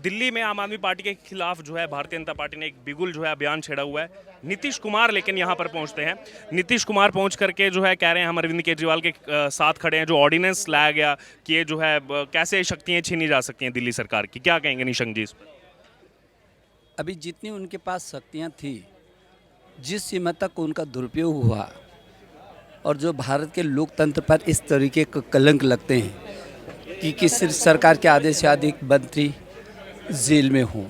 दिल्ली में आम आदमी पार्टी के खिलाफ जो है भारतीय जनता पार्टी ने एक बिगुल जो है अभियान छेड़ा हुआ है। नीतीश कुमार लेकिन यहाँ पर पहुंचते हैं। नीतीश कुमार पहुंच करके जो है कह रहे हैं हम अरविंद केजरीवाल के साथ खड़े हैं। जो ऑर्डिनेंस लाया गया कि ये जो है कैसे शक्तियाँ छीनी जा सकती हैं दिल्ली सरकार की, क्या कहेंगे निशंक जी इस पर? अभी जितनी उनके पास शक्तियाँ थी, जिस सीमा तक उनका दुरुपयोग हुआ और जो भारत के लोकतंत्र पर इस तरीके का कलंक लगते हैं कि किसी सरकार के आदेश से अधिक मंत्री जेल में हों,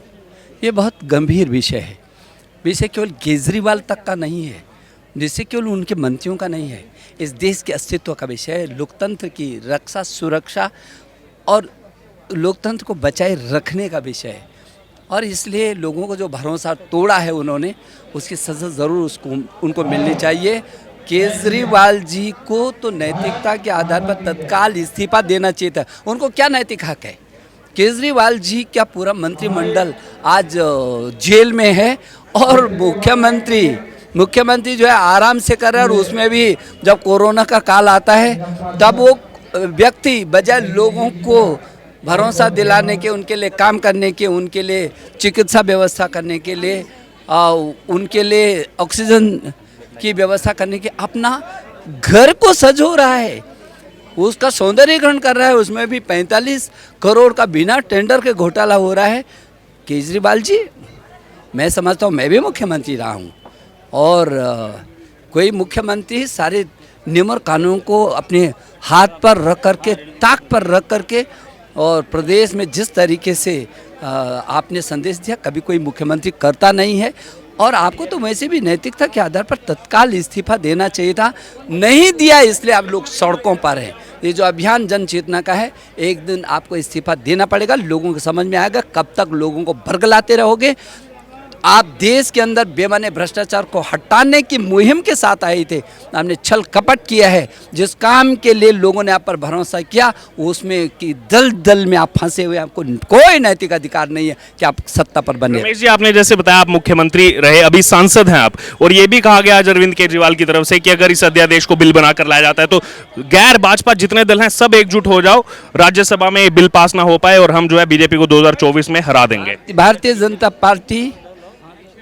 ये बहुत गंभीर विषय है। विषय केवल केजरीवाल तक का नहीं है, जिससे केवल उनके मंत्रियों का नहीं है, इस देश के अस्तित्व का विषय है। लोकतंत्र की रक्षा, सुरक्षा और लोकतंत्र को बचाए रखने का विषय है। और इसलिए लोगों को जो भरोसा तोड़ा है उन्होंने, उसकी सज़ा ज़रूर उनको मिलनी चाहिए। केजरीवाल जी को तो नैतिकता के आधार पर तत्काल इस्तीफा देना चाहिए था। उनको क्या नैतिक हक है? केजरीवाल जी का पूरा मंत्रिमंडल आज जेल में है और मुख्यमंत्री जो है आराम से कर रहा है। और उसमें भी जब कोरोना का काल आता है तब वो व्यक्ति बजाय लोगों को भरोसा दिलाने के, उनके लिए काम करने के, उनके लिए चिकित्सा व्यवस्था करने के लिए, उनके लिए ऑक्सीजन की व्यवस्था करने के, अपना घर को सजो रहा है, उसका सौंदर्यीकरण कर रहा है। उसमें भी 45 करोड़ का बिना टेंडर के घोटाला हो रहा है। केजरीवाल जी, मैं समझता हूँ, मैं भी मुख्यमंत्री रहा हूँ और कोई मुख्यमंत्री सारे नियम और कानून को अपने हाथ पर रख करके, ताक पर रख करके, और प्रदेश में जिस तरीके से आपने संदेश दिया, कभी कोई मुख्यमंत्री करता नहीं है। और आपको तो वैसे भी नैतिकता के आधार पर तत्काल इस्तीफा देना चाहिए था, नहीं दिया, इसलिए आप लोग सड़कों पर हैं। ये जो अभियान जन चेतना का है, एक दिन आपको इस्तीफा देना पड़ेगा। लोगों को समझ में आएगा, कब तक लोगों को बरगलाते रहोगे। आप देश के अंदर बेमाने भ्रष्टाचार को हटाने की मुहिम के साथ आए थे, आपने छल कपट किया है। जिस काम के लिए लोगों ने आप पर भरोसा किया, उसमें कि दल में आप फंसे हुए, आपको कोई नैतिक अधिकार नहीं है कि आप सत्ता पर बने। रमेश जी, आपने जैसे बताया आप मुख्यमंत्री रहे, अभी सांसद हैं आप, और ये भी कहा गया आज अरविंद केजरीवाल की तरफ से कि अगर इस अध्यादेश को बिल बनाकर लाया जाता है तो गैर भाजपा जितने दल हैं सब एकजुट हो जाओ, राज्यसभा में बिल पास ना हो पाए और हम जो है बीजेपी को 2024 में हरा देंगे। भारतीय जनता पार्टी,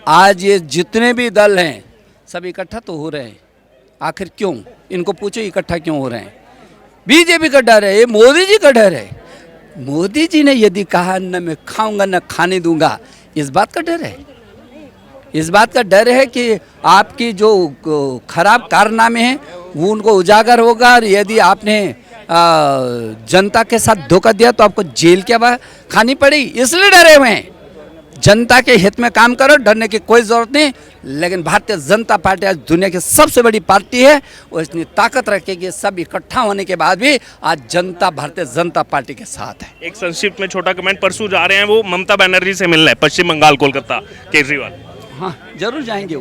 आज ये जितने भी दल हैं सब इकट्ठा तो हो रहे हैं। आखिर क्यों? इनको पूछो इकट्ठा क्यों हो रहे हैं? बीजेपी का डर है, ये मोदी जी का डर है। मोदी जी ने यदि कहा न मैं खाऊंगा न खाने दूंगा, इस बात का डर है। इस बात का डर है कि आपकी जो खराब कारनामे हैं वो उनको उजागर होगा। और यदि आपने जनता के साथ धोखा दिया तो आपको जेल क्या खानी पड़ेगी, इसलिए डरे हुए हैं। जनता के हित में काम करो, डरने की कोई जरूरत नहीं। लेकिन भारतीय जनता पार्टी आज दुनिया की सबसे बड़ी पार्टी है, वो इतनी ताकत रखेगी। सब इकट्ठा होने के बाद भी आज जनता भारतीय जनता पार्टी के साथ है। एक संक्षिप्त में छोटा कमेंट, परसों जा रहे हैं वो ममता बनर्जी से मिलना है, पश्चिम बंगाल कोलकाता, केजरीवाल। हाँ, जरूर जाएंगे।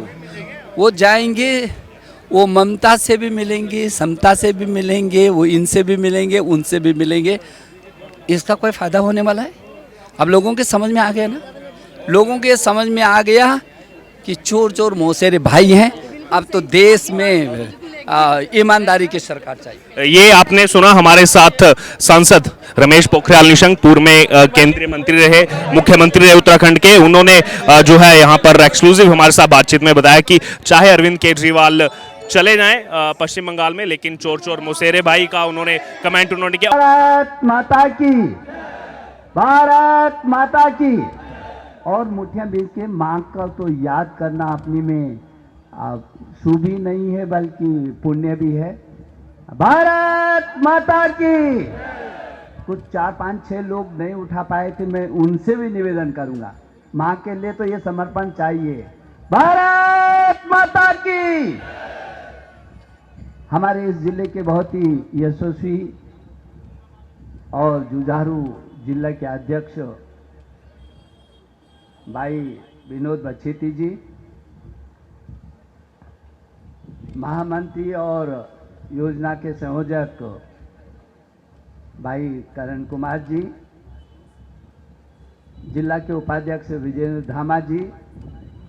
वो जाएंगे, वो ममता से भी मिलेंगे, समता से भी मिलेंगे, वो इनसे भी मिलेंगे, उनसे भी मिलेंगे। इसका कोई फायदा होने वाला है? अब लोगों के समझ में आ गया ना, लोगों के समझ में आ गया कि चोर चोर मौसेरे भाई हैं। अब तो देश में ईमानदारी की सरकार चाहिए। ये आपने सुना, हमारे साथ सांसद रमेश पोखरियाल निशंक, पूर्व में केंद्रीय मंत्री रहे, मुख्यमंत्री रहे उत्तराखंड के। उन्होंने जो है यहाँ पर एक्सक्लूसिव हमारे साथ बातचीत में बताया कि चाहे अरविंद केजरीवाल चले जाएं पश्चिम बंगाल में, लेकिन चोर चोर मौसेरे भाई का उन्होंने कमेंट किया। भारत माता की, भारत माता की। और मुठियां बीच के माँ का तो याद करना अपनी में शुभ ही नहीं है बल्कि पुण्य भी है। भारत माता की। कुछ 4, 5, 6 लोग नहीं उठा पाए थे, मैं उनसे भी निवेदन करूंगा, माँ के लिए तो ये समर्पण चाहिए। भारत माता की। हमारे इस जिले के बहुत ही यशस्वी और जुझारू जिला के अध्यक्ष भाई विनोद बच्छेती जी, महामंत्री और योजना के संयोजक भाई करण कुमार जी, जिला के उपाध्यक्ष विजेंद्र धामा जी,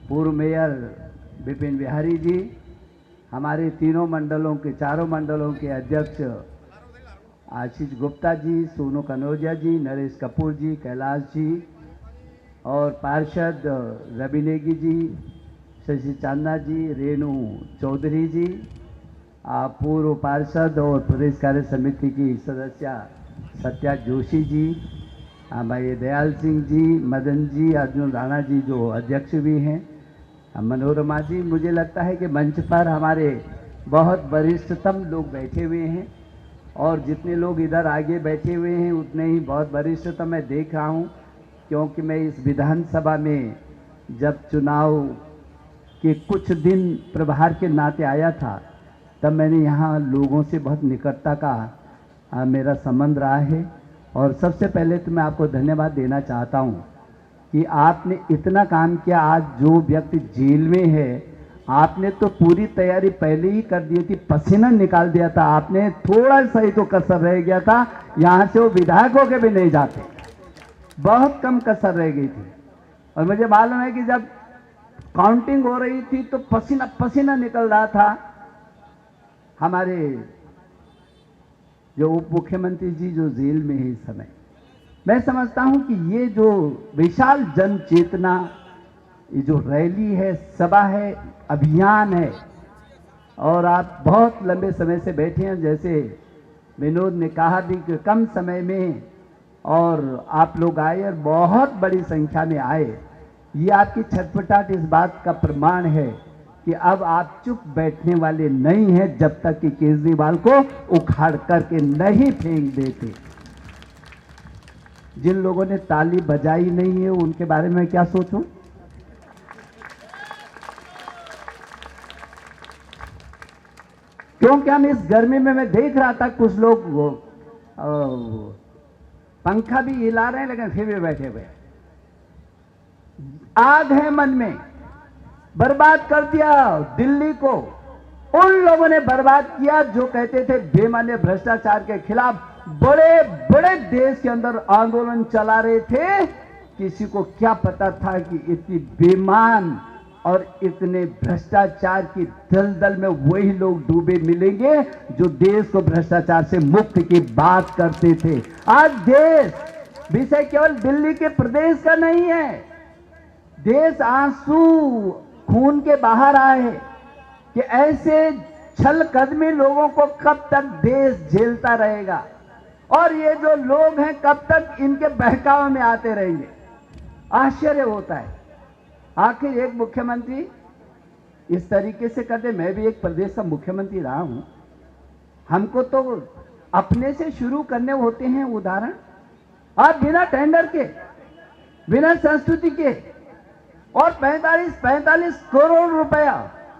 पूर्व मेयर विपिन बिहारी जी, हमारे तीनों मंडलों के, चारों मंडलों के अध्यक्ष आशीष गुप्ता जी, सोनू कनौजिया जी, नरेश कपूर जी, कैलाश जी, और पार्षद रवि नेगी जी, शशि चांदा जी, रेणु चौधरी जी, पूर्व पार्षद और प्रदेश कार्य समिति की सदस्य सत्या जोशी जी, भाई दयाल सिंह जी, मदन जी, अर्जुन राणा जी जो अध्यक्ष भी हैं, मनोरमा जी। मुझे लगता है कि मंच पर हमारे बहुत वरिष्ठतम लोग बैठे हुए हैं और जितने लोग इधर आगे बैठे हुए हैं उतने ही बहुत वरिष्ठतम मैं देख रहा हूं, क्योंकि मैं इस विधानसभा में जब चुनाव के कुछ दिन प्रभार के नाते आया था तब मैंने यहाँ लोगों से बहुत निकटता का मेरा संबंध रहा है। और सबसे पहले तो मैं आपको धन्यवाद देना चाहता हूँ कि आपने इतना काम किया। आज जो व्यक्ति जेल में है, आपने तो पूरी तैयारी पहले ही कर दी थी, पसीना निकाल दिया था आपने, थोड़ा सा ही तो कसर रह गया था, यहाँ से वो विधायक होके भी नहीं जाते, बहुत कम कसर रह गई थी। और मुझे मालूम है कि जब काउंटिंग हो रही थी तो पसीना पसीना निकल रहा था। हमारे जो उप मुख्यमंत्री जी जो जेल में है इस समय, मैं समझता हूं कि ये जो विशाल जन चेतना, ये जो रैली है, सभा है, अभियान है, और आप बहुत लंबे समय से बैठे हैं, जैसे विनोद ने कहा भी कि कम समय में और आप लोग आए और बहुत बड़ी संख्या में आए। ये आपकी छटपटाहट इस बात का प्रमाण है कि अब आप चुप बैठने वाले नहीं हैं जब तक कि केजरीवाल को उखाड़ करके नहीं फेंक देते। जिन लोगों ने ताली बजाई नहीं है उनके बारे में क्या सोचूं? क्योंकि हम इस गर्मी में मैं देख रहा था कुछ लोग पंखा भी हिला रहे हैं लेकिन फिर भी बैठे हुए। आग है मन में, बर्बाद कर दिया दिल्ली को। उन लोगों ने बर्बाद किया जो कहते थे बेमाने भ्रष्टाचार के खिलाफ बड़े बड़े देश के अंदर आंदोलन चला रहे थे। किसी को क्या पता था कि इतनी बेमान और इतने भ्रष्टाचार की दलदल में वही लोग डूबे मिलेंगे जो देश को भ्रष्टाचार से मुक्त की बात करते थे। आज देश विषय केवल दिल्ली के प्रदेश का नहीं है, देश आंसू खून के बाहर आए हैं कि ऐसे छल कदमी लोगों को कब तक देश झेलता रहेगा और ये जो लोग हैं कब तक इनके बहकावे में आते रहेंगे। आश्चर्य होता है, आखिर एक मुख्यमंत्री इस तरीके से करते। मैं भी एक प्रदेश का मुख्यमंत्री रहा हूं, हमको तो अपने से शुरू करने होते हैं उदाहरण। आप बिना टेंडर के, बिना संस्तुति के, और 45 करोड़ रुपया,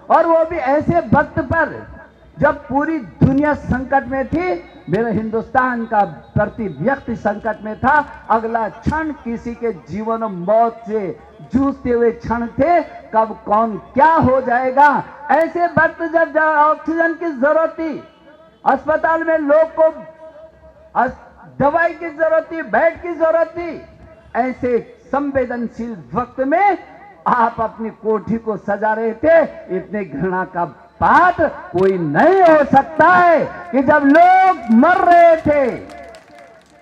और वो भी ऐसे वक्त पर जब पूरी दुनिया संकट में थी। मेरा हिंदुस्तान का प्रति व्यक्ति संकट में था। अगला क्षण किसी के जीवन और मौत से जूझते हुए क्षण थे, कब कौन क्या हो जाएगा। ऐसे वक्त जब ऑक्सीजन की जरूरत थी, अस्पताल में लोग को दवाई की जरूरत थी, बेड की जरूरत थी, ऐसे संवेदनशील वक्त में आप अपनी कोठी को सजा रहे थे। इतने घृणा का बात कोई नहीं हो सकता है कि जब लोग मर रहे थे,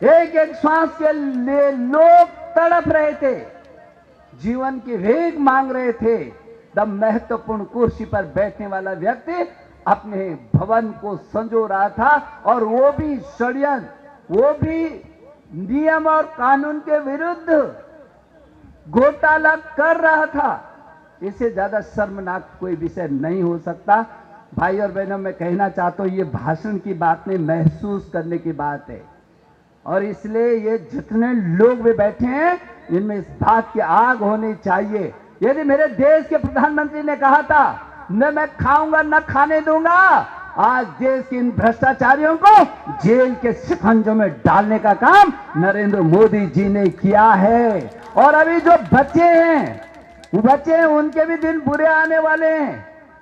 एक एक श्वास के लिए लोग तड़प रहे थे, जीवन की भीख मांग रहे थे, तब महत्वपूर्ण कुर्सी पर बैठने वाला व्यक्ति अपने भवन को संजो रहा था, और वो भी षड्यंत्र, वो भी नियम और कानून के विरुद्ध घोटाला कर रहा था। इससे ज्यादा शर्मनाक कोई विषय नहीं हो सकता। भाई और बहनों, मैं कहना चाहता हूं, ये भाषण की बात नहीं, महसूस करने की बात है। और इसलिए ये जितने लोग भी बैठे हैं, इनमें इस बात की आग होनी चाहिए। यदि मेरे देश के प्रधानमंत्री ने कहा था न मैं खाऊंगा न खाने दूंगा, आज देश के इन भ्रष्टाचारियों को जेल के शिकंजों में डालने का काम नरेंद्र मोदी जी ने किया है। और अभी जो बच्चे हैं, वो बच्चे हैं, उनके भी दिन बुरे आने वाले हैं।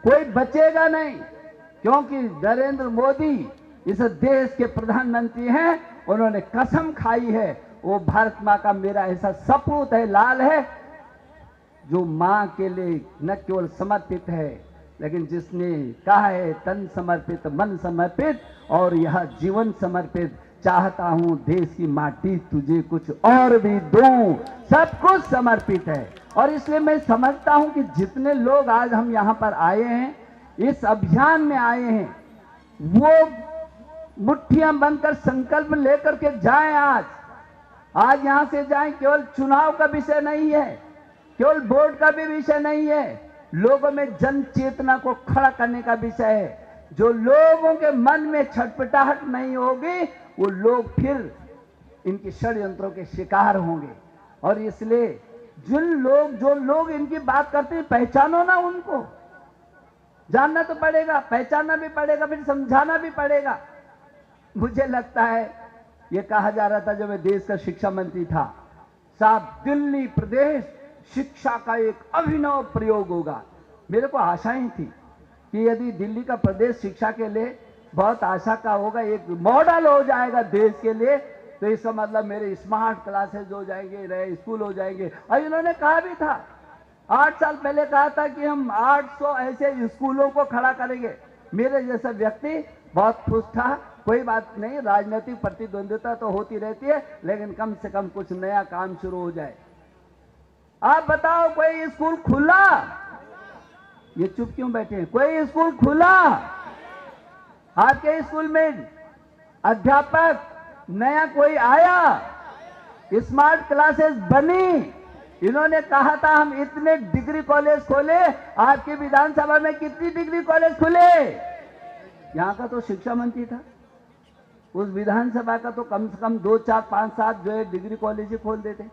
कोई बचेगा नहीं, क्योंकि नरेंद्र मोदी इस देश के प्रधानमंत्री हैं। उन्होंने कसम खाई है, वो भारत माँ का मेरा ऐसा सपूत है, लाल है, जो माँ के लिए न केवल समर्पित है, लेकिन जिसने कहा है तन समर्पित मन समर्पित और यह जीवन समर्पित। चाहता हूं देश की माटी तुझे कुछ और भी दूं, सब कुछ समर्पित है। और इसलिए मैं समझता हूं कि जितने लोग आज हम यहां पर आए हैं, इस अभियान में आए हैं, वो मुट्ठियां बनकर संकल्प लेकर के जाएं। आज यहां से जाएं। केवल चुनाव का विषय नहीं है, केवल वोट का भी विषय नहीं है, लोगों में जन चेतना को खड़ा करने का विषय है। जो लोगों के मन में छटपटाहट नहीं होगी, वो लोग फिर इनके षड्यंत्रों के शिकार होंगे। और इसलिए जो लोग इनकी बात करते हैं, पहचानो ना उनको, जानना तो पड़ेगा, पहचानना भी पड़ेगा, फिर समझाना भी पड़ेगा। मुझे लगता है ये कहा जा रहा था जब मैं देश का शिक्षा मंत्री था, साहब दिल्ली प्रदेश शिक्षा का एक अभिनव प्रयोग होगा। मेरे को आशाएं थी कि यदि दिल्ली का प्रदेश शिक्षा के लिए बहुत आशा का होगा, एक मॉडल हो जाएगा देश के लिए, तो इसका मतलब मेरे स्मार्ट क्लासेस हो जाएंगे, नए स्कूल हो जाएंगे। और इन्होंने कहा भी था, 8 साल पहले कहा था कि हम 800 ऐसे स्कूलों को खड़ा करेंगे। मेरे जैसा व्यक्ति बहुत खुश था। कोई बात नहीं, राजनीतिक प्रतिद्वंदिता तो होती रहती है, लेकिन कम से कम कुछ नया काम शुरू हो जाए। आप बताओ, कोई स्कूल खुला? ये चुप क्यों बैठे हैं? कोई स्कूल खुला? आपके स्कूल में अध्यापक नया कोई आया? स्मार्ट क्लासेस बनी? इन्होंने कहा था हम इतने डिग्री कॉलेज खोले। आपकी विधानसभा में कितनी डिग्री कॉलेज खुले? यहां का तो शिक्षा मंत्री था, उस विधानसभा का तो कम से कम 2, 4, 5, 7 जो है डिग्री कॉलेज खोल देते।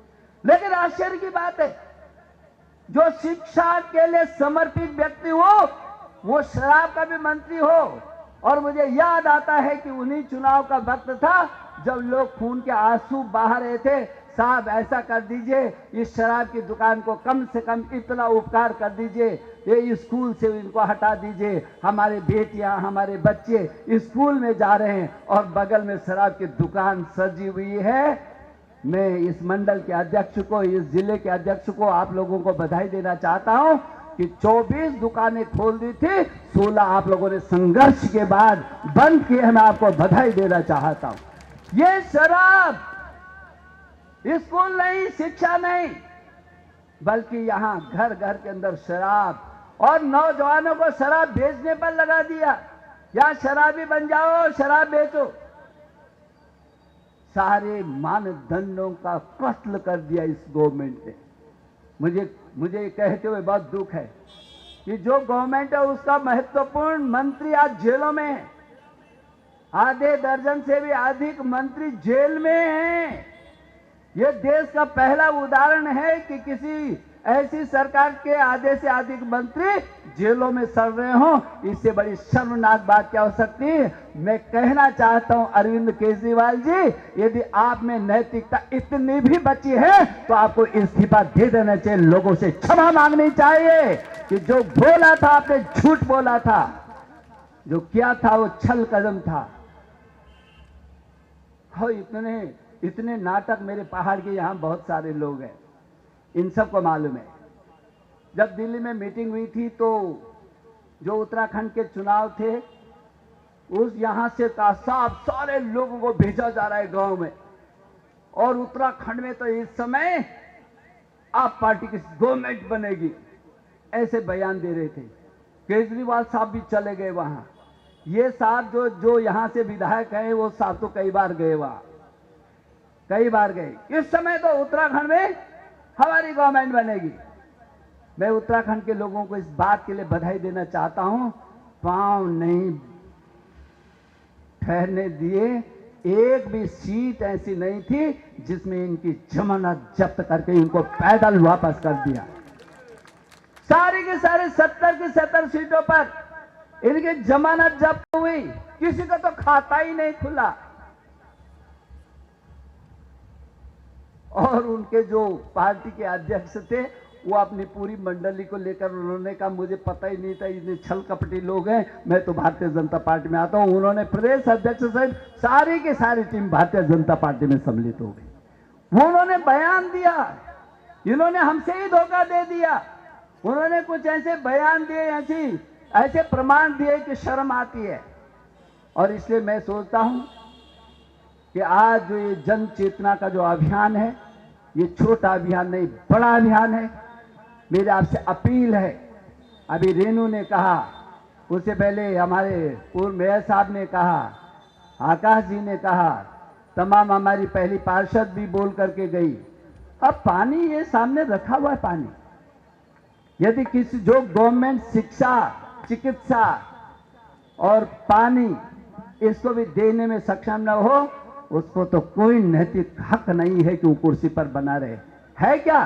लेकिन आश्चर्य की बात है, जो शिक्षा के लिए समर्पित व्यक्ति हो, वो शराब का भी मंत्री हो। और मुझे याद आता है कि उन्हीं चुनाव का वक्त था जब लोग खून के आंसू बहा रहे थे, साहब ऐसा कर दीजिए, इस शराब की दुकान को कम से कम इतना उपकार कर दीजिए, ये स्कूल से इनको हटा दीजिए। हमारे बेटियां, हमारे बच्चे स्कूल में जा रहे हैं और बगल में शराब की दुकान सजी हुई है। मैं इस मंडल के अध्यक्ष को, इस जिले के अध्यक्ष को, आप लोगों को बधाई देना चाहता हूं कि 24 दुकानें खोल दी थी, 16 आप लोगों ने संघर्ष के बाद बंद किए। मैं आपको बधाई देना चाहता हूं। ये शराब स्कूल नहीं, शिक्षा नहीं, बल्कि यहां घर घर के अंदर शराब, और नौजवानों को शराब बेचने पर लगा दिया। या शराबी बन जाओ, शराब बेचो। सारे मानदंडों का कत्ल कर दिया इस गवर्नमेंट ने। मुझे कहते हुए बहुत दुख है कि जो गवर्नमेंट है उसका महत्वपूर्ण मंत्री आज जेलों में है। आधे दर्जन से भी अधिक मंत्री जेल में हैं। यह देश का पहला उदाहरण है कि किसी ऐसी सरकार के आधे से अधिक मंत्री जेलों में सड़ रहे हों। इससे बड़ी शर्मनाक बात क्या हो सकती है? मैं कहना चाहता हूं अरविंद केजरीवाल जी, यदि आप में नैतिकता इतनी भी बची है तो आपको इस्तीफा दे देना चाहिए। लोगों से क्षमा मांगनी चाहिए कि जो बोला था आपने, झूठ बोला था, जो किया था वो छल कदम था। हो इतने नाटक मेरे पहाड़ के यहां बहुत सारे लोग हैं, इन सबको मालूम है। जब दिल्ली में मीटिंग हुई थी तो जो उत्तराखंड के चुनाव थे, उस यहां से सारे लोगों को भेजा जा रहा है गांव में। और उत्तराखंड में तो इस समय आप पार्टी की गवर्नमेंट बनेगी, ऐसे बयान दे रहे थे। केजरीवाल साहब भी चले गए वहां। ये साहब जो यहां से विधायक हैं, वो साहब तो कई बार गए वहां, कई बार गए। इस समय तो उत्तराखंड में हमारी गवर्नमेंट बनेगी। मैं उत्तराखंड के लोगों को इस बात के लिए बधाई देना चाहता हूं, पांव नहीं ठहरने दिए। एक भी सीट ऐसी नहीं थी जिसमें इनकी जमानत जब्त करके इनको पैदल वापस कर दिया। सारी की सारी 70 की 70 सीटों पर इनकी जमानत जब्त हुई। किसी का तो खाता ही नहीं खुला। और उनके जो पार्टी के अध्यक्ष थे, वो अपनी पूरी मंडली को लेकर उन्होंने कहा मुझे पता ही नहीं था, इतने छल कपटी लोग हैं, मैं तो भारतीय जनता पार्टी में आता हूं। उन्होंने प्रदेश अध्यक्ष सहित सारी की सारी टीम भारतीय जनता पार्टी में सम्मिलित हो गई। वो उन्होंने बयान दिया, इन्होंने हमसे ही धोखा दे दिया। उन्होंने कुछ ऐसे बयान दिए, ऐसे प्रमाण दिए कि शर्म आती है। और इसलिए मैं सोचता हूं कि आज जो ये जन चेतना का जो अभियान है, ये छोटा अभियान नहीं, बड़ा अभियान है। मेरी आपसे अपील है, अभी रेणु ने कहा, उससे पहले हमारे पूर्व मेयर साहब ने कहा, आकाश जी ने कहा, तमाम हमारी पहली पार्षद भी बोल करके गई। अब पानी ये सामने रखा हुआ है पानी, यदि किसी जो गवर्नमेंट शिक्षा, चिकित्सा और पानी इसको भी देने में सक्षम न हो, उसको तो कोई नैतिक हक नहीं है कि वो कुर्सी पर बना रहे। है क्या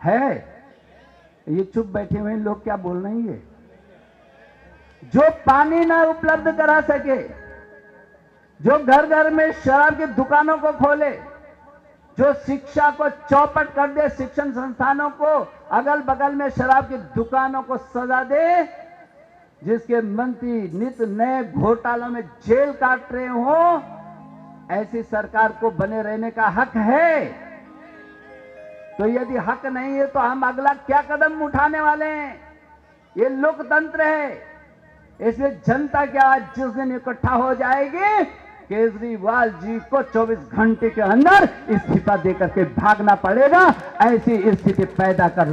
है? ये चुप बैठे हुए लोग क्या बोल रहे हैं? जो पानी ना उपलब्ध करा सके, जो घर घर में शराब की दुकानों को खोले, जो शिक्षा को चौपट कर दे, शिक्षण संस्थानों को अगल बगल में शराब की दुकानों को सजा दे, जिसके मंत्री नित नए घोटालों में जेल काट रहे हो, ऐसी सरकार को बने रहने का हक है। तो यदि हक नहीं है तो हम अगला क्या कदम उठाने वाले हैं? ये लोकतंत्र है, इसलिए जनता की आवाज जिस दिन इकट्ठा हो जाएगी, केजरीवाल जी को 24 घंटे के अंदर इस्तीफा देकर के भागना पड़ेगा। ऐसी स्थिति पैदा कर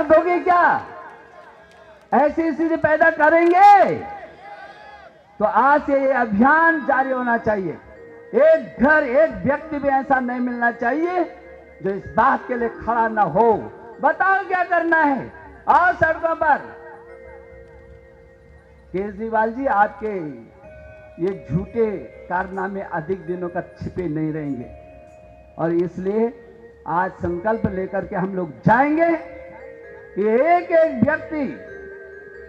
दोगे क्या? ऐसी स्थिति पैदा करेंगे तो आज से ये अभियान जारी होना चाहिए। एक घर, एक व्यक्ति भी ऐसा नहीं मिलना चाहिए जो इस बात के लिए खड़ा ना हो। बताओ क्या करना है? आओ सड़कों पर। केजरीवाल जी, आपके ये झूठे कारनामे अधिक दिनों तक छिपे नहीं रहेंगे, और इसलिए आज संकल्प लेकर के हम लोग जाएंगे कि एक एक व्यक्ति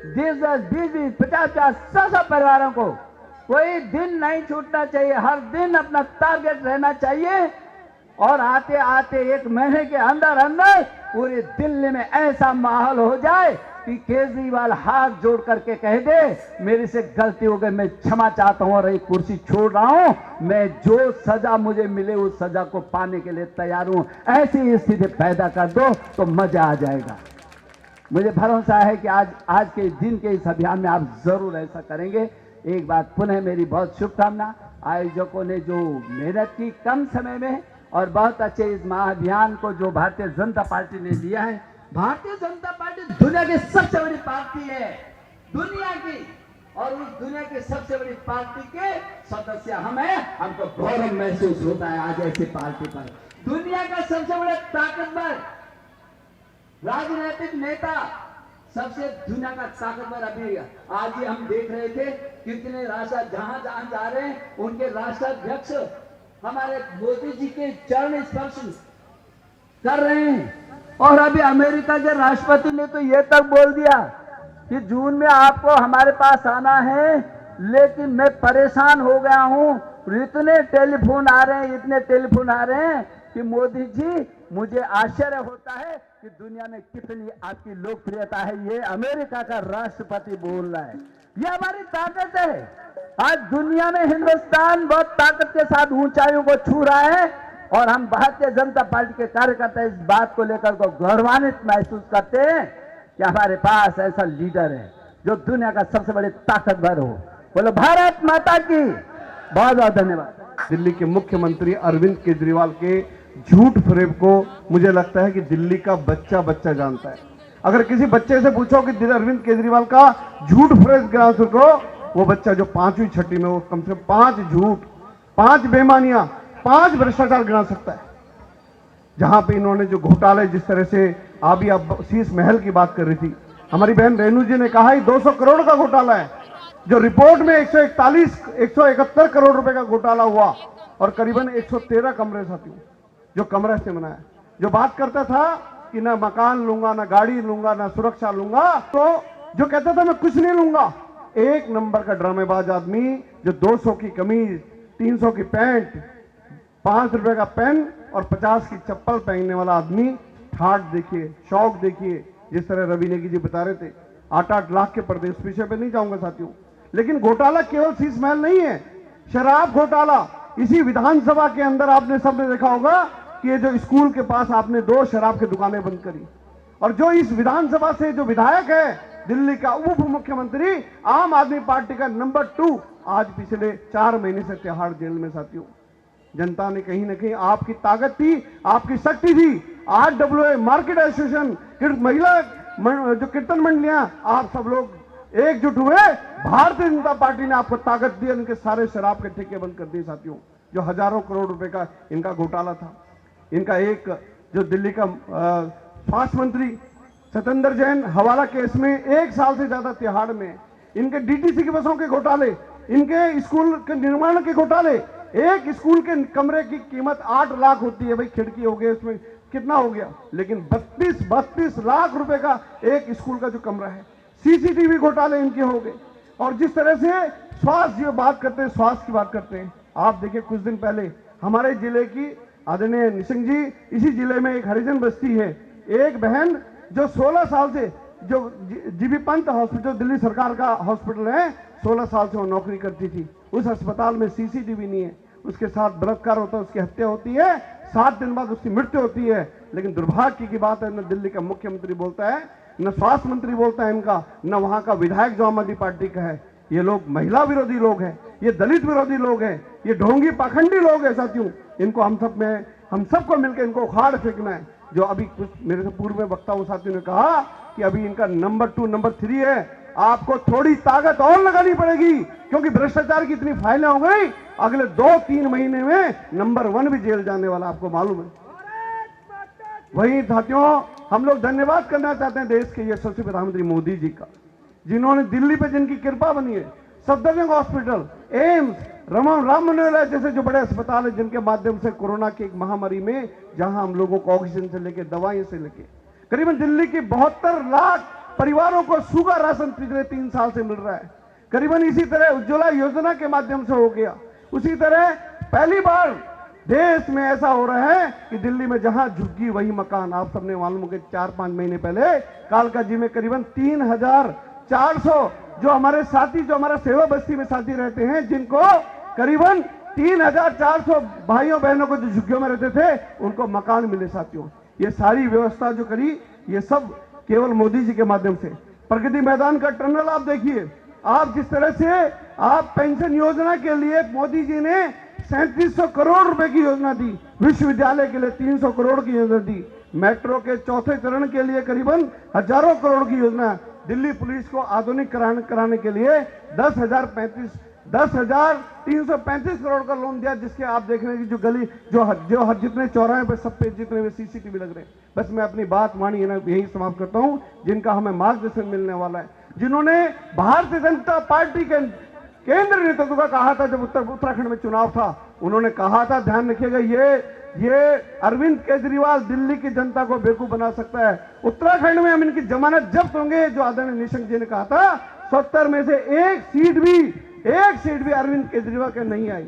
10-10, 20-20, 50-50, 100 परिवारों को कोई दिन नहीं छूटना चाहिए। हर दिन अपना टारगेट रहना चाहिए, और आते आते 1 महीने के अंदर अंदर पूरी दिल्ली में ऐसा माहौल हो जाए कि केजरीवाल हाथ जोड़ करके कह दे, मेरे से गलती हो गई, मैं क्षमा चाहता हूं और ये कुर्सी छोड़ रहा हूं, मैं जो सजा मुझे मिले उस सजा को पाने के लिए तैयार हूं। ऐसी स्थिति पैदा कर दो तो मजा आ जाएगा। मुझे भरोसा है कि आज के दिन के इस अभियान में आप जरूर ऐसा करेंगे। एक बार पुनः मेरी बहुत शुभकामना। आयोजकों ने जो मेहनत की कम समय में, और बहुत अच्छे इस महाअभियान को जो भारतीय जनता पार्टी ने लिया है। भारतीय जनता पार्टी दुनिया की सबसे बड़ी पार्टी है, दुनिया की, और उस दुनिया की सबसे बड़ी पार्टी के सदस्य हम हैं। हमको गौरव महसूस होता है आज ऐसी पार्टी पर। दुनिया का सबसे बड़ा ताकतवर राजनीतिक नेता, सबसे दुनिया का ताकतवर, अभी आज ही हम देख रहे थे कितने राष्ट्र जहां जहां जा रहे हैं, उनके राष्ट्राध्यक्ष हमारे मोदी जी के चरण स्पर्श कर रहे हैं। और अभी अमेरिका के राष्ट्रपति ने तो ये तक बोल दिया कि जून में आपको हमारे पास आना है, लेकिन मैं परेशान हो गया हूं, इतने टेलीफोन आ रहे हैं, इतने टेलीफोन आ रहे हैं कि मोदी जी, मुझे आश्चर्य होता है कि दुनिया में कितनी आपकी लोकप्रियता है। ये अमेरिका का राष्ट्रपति बोल रहा है। ये हमारी ताकत है। आज दुनिया में हिंदुस्तान बहुत ताकत के साथ ऊंचाइयों को छू रहा है, और हम भारतीय जनता पार्टी के कार्यकर्ता इस बात को लेकर को गौरवान्वित महसूस करते हैं कि हमारे पास ऐसा लीडर है जो दुनिया का सबसे बड़े ताकतवर हो। बोलो भारत माता की। बहुत बहुत धन्यवाद। दिल्ली के मुख्यमंत्री अरविंद केजरीवाल के झूठ फरेब को मुझे लगता है कि दिल्ली का बच्चा बच्चा जानता है। अगर किसी बच्चे से पूछो कि अरविंद केजरीवाल का झूठ फरेब गिना सको, वो बच्चा जो 5वीं छठी में, वो कम से कम 5 झूठ, 5 बेईमानियां, 5 भ्रष्टाचार गिना सकता है। जहां पे इन्होंने जो घोटाले, जिस तरह से अभी आप शीश महल की बात कर रही थी, हमारी बहन रेणु जी ने कहा 200 करोड़ का घोटाला है, जो रिपोर्ट में 171 करोड़ रुपए का घोटाला हुआ, और करीबन 113 कमरे साथियों जो कमरे से बनाया। जो बात करता था कि ना मकान लूंगा, ना गाड़ी लूंगा, ना सुरक्षा लूंगा, तो जो कहता था मैं कुछ नहीं लूंगा, 1 नंबर का ड्रामेबाज आदमी, जो 200 की कमीज, 300 की पैंट, 5 रुपए का पेन और 50 की चप्पल पहनने वाला आदमी। ठाट देखिए, शौक देखिए, जिस तरह रवि नेगी जी बता रहे थे, 8-8 लाख के पर्दे। इस विषय पे नहीं जाऊंगा साथियों, लेकिन घोटाला केवल शीश महल नहीं है, शराब घोटाला। इसी विधानसभा के अंदर आपने सबने देखा होगा कि ये जो स्कूल के पास आपने 2 शराब की दुकानें बंद करी, और जो इस विधानसभा से जो विधायक है दिल्ली का उप मुख्यमंत्री, आम आदमी पार्टी का नंबर 2, आज पिछले 4 महीने से तिहाड़ जेल में साथियों। जनता ने कहीं ना कहीं आपकी ताकत थी, आपकी शक्ति थी। RWA मार्केट एसोसिएशन, महिला जो कीर्तन मंडलियां, आप सब लोग एकजुट हुए, भारतीय जनता पार्टी ने आपको ताकत दी, उनके सारे शराब के ठेके बंद कर दिए साथियों। जो हजारों करोड़ रुपए का इनका घोटाला था, इनका एक जो दिल्ली का स्वास्थ्य मंत्री सत्येंद्र जैन हवाला केस में 1 साल से ज्यादा तिहाड़ में, इनके DTC की बसों के घोटाले, इनके स्कूल के निर्माण के घोटाले। एक स्कूल के कमरे की कीमत 8 लाख होती है, भाई खिड़की हो गई, उसमें कितना हो गया, लेकिन 32 लाख रुपए का एक स्कूल का जो कमरा है। CCTV घोटाले इनके हो गए। और जिस तरह से स्वास्थ्य की बात करते हैं, स्वास्थ्य की बात करते हैं, आप देखिए कुछ दिन पहले हमारे जिले की आदरणीय निशंक जी, इसी जिले में एक हरिजन बस्ती है, एक बहन जो 16 साल से, जो जीबी पंत हॉस्पिटल दिल्ली सरकार का हॉस्पिटल है, 16 साल से वो नौकरी करती थी। उस अस्पताल में CCTV नहीं है, उसके साथ बलात्कार होता है, उसकी हत्या होती है, 7 दिन बाद उसकी मृत्यु होती है। लेकिन दुर्भाग्य की बात है, न दिल्ली का मुख्यमंत्री बोलता है, न स्वास्थ्य मंत्री बोलता है इनका, न वहां का विधायक जो आम आदमी पार्टी का है। ये लोग महिला विरोधी लोग हैं, ये दलित विरोधी लोग हैं, ये ढोंगी पाखंडी लोग हैं साथियों। इनको हम सबको मिलकर इनको उखाड़ फेंकना है। जो अभी कुछ मेरे से पूर्व में वक्ताओं साथियों ने कहा कि अभी इनका नंबर 2 नंबर 3 है, आपको थोड़ी ताकत और लगानी पड़ेगी, क्योंकि भ्रष्टाचार की इतनी फाइलें हो गई, अगले 2-3 महीने में नंबर 1 भी जेल जाने वाला, आपको मालूम है। वही साथियों, हम लोग धन्यवाद करना चाहते हैं देश के यशस्वी प्रधानमंत्री मोदी जी का, जिन्होंने दिल्ली पे जिनकी कृपा बनी है, सफदरजंग हॉस्पिटल, एम्स, राम मनोहर जैसे जो बड़े अस्पताल है, जिनके माध्यम से कोरोना की एक महामारी में, जहां हम लोगों को ऑक्सीजन से लेके दवाइयों से लेके करीबन दिल्ली की 72 लाख परिवारों को सूखा राशन पिछले 3 साल से मिल रहा है। करीबन इसी तरह उज्ज्वला योजना के माध्यम से हो गया। उसी तरह पहली बार देश में ऐसा हो रहा है कि दिल्ली में जहां झुग्गी वही मकान। आप सबने मालूम हो कि 4-5 महीने पहले कालका जी में करीबन 3400 जो हमारे साथी, जो हमारा सेवा बस्ती में साथी रहते हैं, जिनको करीबन 3400 भाइयों बहनों को जो झुग्गियों में रहते थे, उनको मकान मिले साथियों। ये सारी व्यवस्था जो करी, ये सब केवल मोदी जी के माध्यम से। प्रगति मैदान का टनल आप देखिए, आप जिस तरह से आप पेंशन योजना के लिए मोदी जी ने 3700 करोड़ रुपए की योजना दी, विश्वविद्यालय के लिए 300 करोड़ की योजना दी, मेट्रो के 4थे चरण के लिए करीबन हजारों करोड़ की योजना, दिल्ली पुलिस को आधुनिक कराने के लिए 10,335 करोड़ का लोन दिया, जिसके आप देख रहे हैं कि जो गली जो हर जितने चौराहे पे सब पे जितने में CCTV लग रहे हैं। बस मैं अपनी बात वाणी यही समाप्त करता हूं, जिनका हमें मार्गदर्शन मिलने वाला है, जिन्होंने भारतीय जनता पार्टी के केंद्र नेतृत्व का कहा था, जब उत्तराखंड में चुनाव था, उन्होंने कहा था, ध्यान रखिएगा, ये अरविंद केजरीवाल दिल्ली की जनता को बेवकूफ बना सकता है। उत्तराखंड में हम इनकी जमानत जब्त होंगे, जो आदरणीय निशंक जी ने कहा था, 70 में से एक सीट भी अरविंद केजरीवाल के नहीं आई।